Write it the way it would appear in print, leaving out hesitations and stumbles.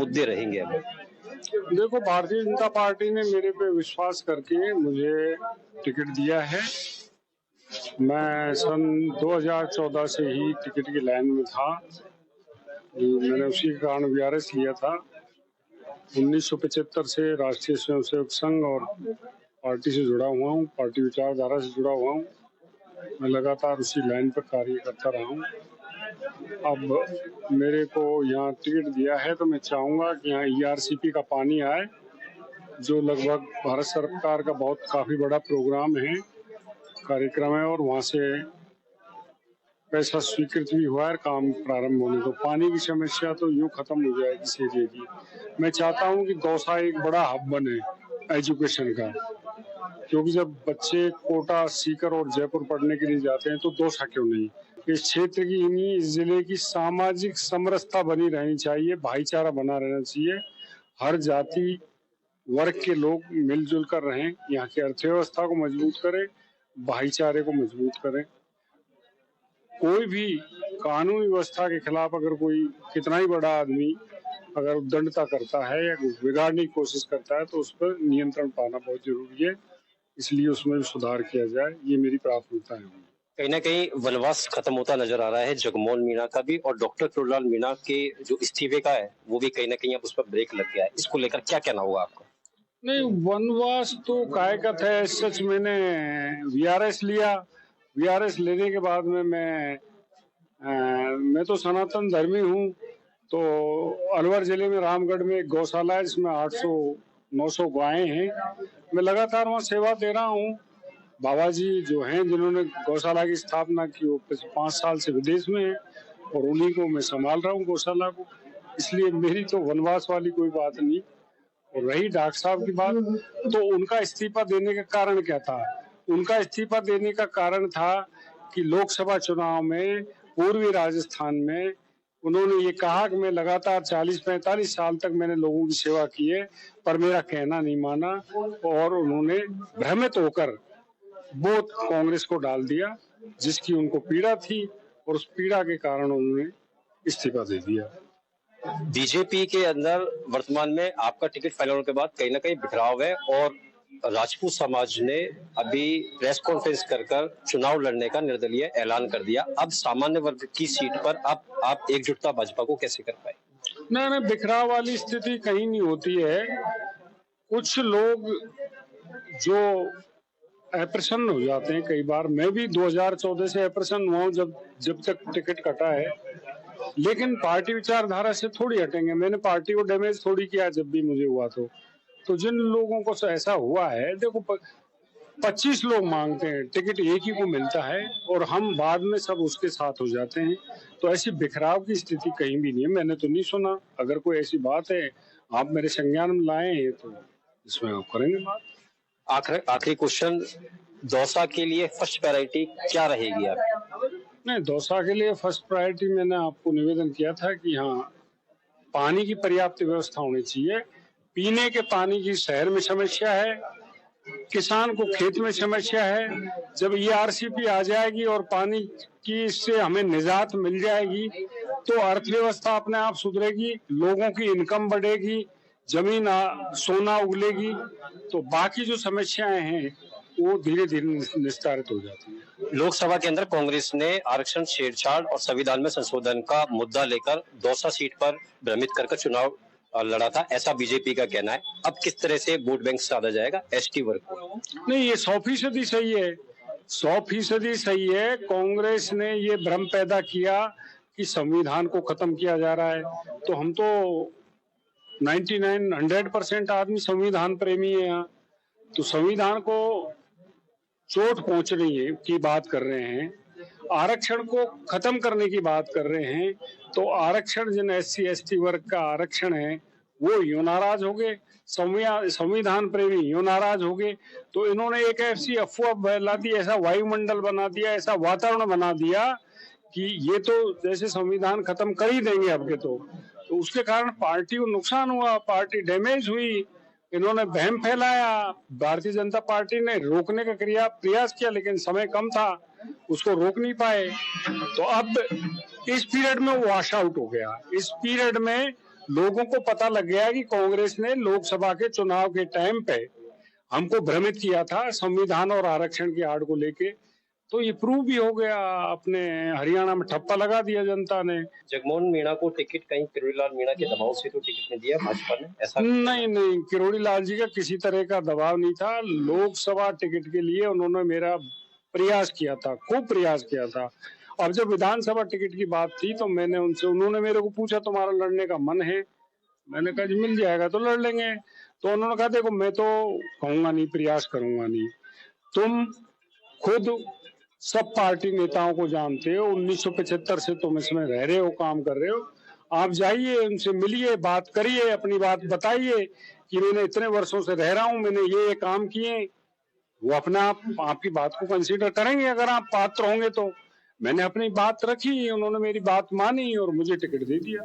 मुद्दे रहेंगे अब? देखो, भारतीय जनता पार्टी ने मेरे पे विश्वास करके मुझे टिकट दिया है। मैं सन 2014 से ही टिकट की लाइन में था। मैंने उसी के कारण वीआरएस लिया था। 1975 से राष्ट्रीय स्वयंसेवक संघ और पार्टी से जुड़ा हुआ हूँ, पार्टी विचारधारा से जुड़ा हुआ हूँ। मैं लगातार उसी लाइन पर कार्य करता रहा हूँ। अब मेरे को यहाँ टिकट दिया है तो मैं चाहूँगा कि यहाँ ईआरसीपी का पानी आए, जो लगभग भारत सरकार का काफ़ी बड़ा प्रोग्राम है, कार्यक्रम है, और वहाँ से पैसा स्वीकृत भी हुआ है काम प्रारंभ होने। तो पानी की समस्या तो यूँ खत्म हो जाएगी इस एरिया की। मैं चाहता हूँ कि दौसा एक बड़ा हब बने एजुकेशन का, क्योंकि जब बच्चे कोटा, सीकर और जयपुर पढ़ने के लिए जाते हैं तो दौसा क्यों नहीं। इस क्षेत्र की, इस जिले की सामाजिक समरसता बनी रहनी चाहिए, भाईचारा बना रहना चाहिए, हर जाति वर्ग के लोग मिलजुल कर रहें, यहाँ की अर्थव्यवस्था को मजबूत करें, भाईचारे को मजबूत करें। कोई भी कानून व्यवस्था के खिलाफ अगर कोई कितना ही बड़ा आदमी अगर उद्दंडता करता है या बिगाड़ने की कोशिश करता है तो उस पर नियंत्रण पाना बहुत जरूरी है। इसलिए उसमें भी सुधार किया जाए, ये मेरी प्राथमिकता है। कहीं ना कहीं वनवास खत्म होता नजर आ रहा है जगमोहन मीणा का भी, और डॉक्टर प्रोलाल मीणा के जो इस्तीफे का है वो भी कहीं ना कहीं अब उस पर ब्रेक लग गया है। इसको लेकर क्या कहना होगा आपका? नहीं, वनवास तो कायकत है। सच मैंने वीआरएस लिया। वीआरएस लेने के बाद में मैं तो सनातन धर्मी हूँ। तो अलवर जिले में रामगढ़ में एक गौशाला है जिसमें 800-900 गायें हैं। मैं लगातार वहाँ सेवा दे रहा हूँ। बाबा जी जो हैं जिन्होंने गौशाला की स्थापना की, वो 5 साल से विदेश में हैं और उन्हीं को मैं संभाल रहा हूँ गौशाला को। इसलिए मेरी तो वनवास वाली कोई बात नहीं। और रही डॉक्टर साहब की बात, तो उनका इस्तीफा देने का कारण क्या था? उनका इस्तीफा देने का कारण था कि लोकसभा चुनाव में पूर्वी राजस्थान में उन्होंने ये कहा कि मैं लगातार 40-45 साल तक मैंने लोगों की सेवा की है, पर मेरा कहना नहीं माना और उन्होंने भ्रमित होकर वोट कांग्रेस को डाल दिया, जिसकी उनको पीड़ा थी, और उस पीड़ा के कारण उन्होंने इस्तीफा दे दिया। बीजेपी के अंदर वर्तमान में आपका टिकट फाइनल होने के बाद कहीं ना कहीं बिखराव है, और राजपूत समाज ने अभी प्रेस कॉन्फ्रेंस कर चुनाव लड़ने का निर्दलीय ऐलान कर दिया। अब सामान्य वर्ग की सीट पर अब आप एकजुटता भाजपा को कैसे कर पाए? नहीं, बिखराव वाली स्थिति कहीं नहीं होती है। कुछ लोग जो अप्रसन्न हो जाते हैं, कई बार मैं भी 2014 से अप्रसन्न हुआ हूँ जब तक टिकट कटा है, लेकिन पार्टी विचारधारा से थोड़ी हटेंगे। मैंने पार्टी को डैमेज थोड़ी किया जब भी मुझे हुआ तो जिन लोगों को ऐसा हुआ है, देखो 25 लोग मांगते हैं टिकट, एक ही को मिलता है और हम बाद में सब उसके साथ हो जाते हैं। तो ऐसी बिखराव की स्थिति कहीं भी नहीं है, मैंने तो नहीं सुना। अगर कोई ऐसी बात है आप मेरे संज्ञान में लाए हैं तो इसमें आप करेंगे बात। आखिरी क्वेश्चन, दौसा के लिए फर्स्ट प्रायोरिटी क्या रहेगी आपकी? नहीं, दौसा के लिए फर्स्ट प्रायोरिटी मैंने आपको निवेदन किया था कि हाँ, पानी की पर्याप्त व्यवस्था होनी चाहिए। पीने के पानी की शहर में समस्या है, किसान को खेत में समस्या है। जब ईआरसीपी आ जाएगी और पानी की से हमें निजात मिल जाएगी तो अर्थव्यवस्था अपने आप सुधरेगी, लोगों की इनकम बढ़ेगी, जमीन सोना उगलेगी, तो बाकी जो समस्याएं हैं वो धीरे धीरे निस्तारित हो जाती है। लोकसभा के अंदर कांग्रेस ने आरक्षण, छेड़छाड़ और संविधान में संशोधन का मुद्दा लेकर दौसा सीट पर भ्रमित कर चुनाव लड़ा था, ऐसा बीजेपी का कहना है। अब किस तरह से वोट बैंक साधा जाएगा एसटी वर्ग को? नहीं, ये 100% सही है, 100% सही है। कांग्रेस ने ये भ्रम पैदा किया कि संविधान को खत्म किया जा रहा है, तो हम तो 100% आदमी संविधान प्रेमी है यहाँ। तो संविधान को चोट पहुंचने की बात कर रहे हैं, आरक्षण को खत्म करने की बात कर रहे हैं, तो आरक्षण जिन SC ST वर्ग का आरक्षण है वो यूं नाराज हो गए, संविधान प्रेमी यूं नाराज हो गए। तो इन्होंने एक ऐसी अफवाह फैला दी, ऐसा वायुमंडल बना दिया, ऐसा वातावरण बना दिया कि ये तो जैसे संविधान खत्म कर ही देंगे अब के। तो उसके कारण पार्टी को नुकसान हुआ, पार्टी डैमेज हुई। इन्होंने वहम फैलाया, भारतीय जनता पार्टी ने रोकने का प्रयास किया, लेकिन समय कम था, उसको रोक नहीं पाए। तो अब इस पीरियड में वो वॉश आउट हो गया। इस पीरियड में लोगों को पता लग गया कि कांग्रेस ने लोकसभा के चुनाव के टाइम पे हमको भ्रमित किया था संविधान और आरक्षण की आड़ को लेके। तो ये प्रूव भी हो गया, अपने हरियाणा में ठप्पा लगा दिया जनता ने। जगमोहन मीणा को टिकट कहीं किरोड़ी लाल मीणा के दबाव से तो टिकट नहीं दिया भाजपा ने, ऐसा? नहीं नहीं, किरोड़ी लाल जी का किसी तरह का दबाव नहीं था। लोकसभा टिकट के लिए उन्होंने मेरा प्रयास किया था, खूब प्रयास किया था। अब जब विधानसभा टिकट की बात थी तो मैंने उनसे, उन्होंने मेरे को पूछा तुम्हारा लड़ने का मन है? मैंने कहा जी मिल जाएगा तो लड़ लेंगे। तो उन्होंने कहा देखो मैं तो कहूंगा नहीं, प्रयास करूंगा नहीं, तुम खुद सब पार्टी नेताओं को जानते हो, 1975 से तुम इसमें रह रहे हो, काम कर रहे हो, आप जाइए उनसे मिलिए, बात करिए, अपनी बात बताइए कि मैंने इतने वर्षों से रह रहा हूं, मैंने ये काम किए। वो अपना आपकी बात को कंसीडर करेंगे अगर आप पात्र होंगे तो। मैंने अपनी बात रखी, उन्होंने मेरी बात मानी और मुझे टिकट दे दिया।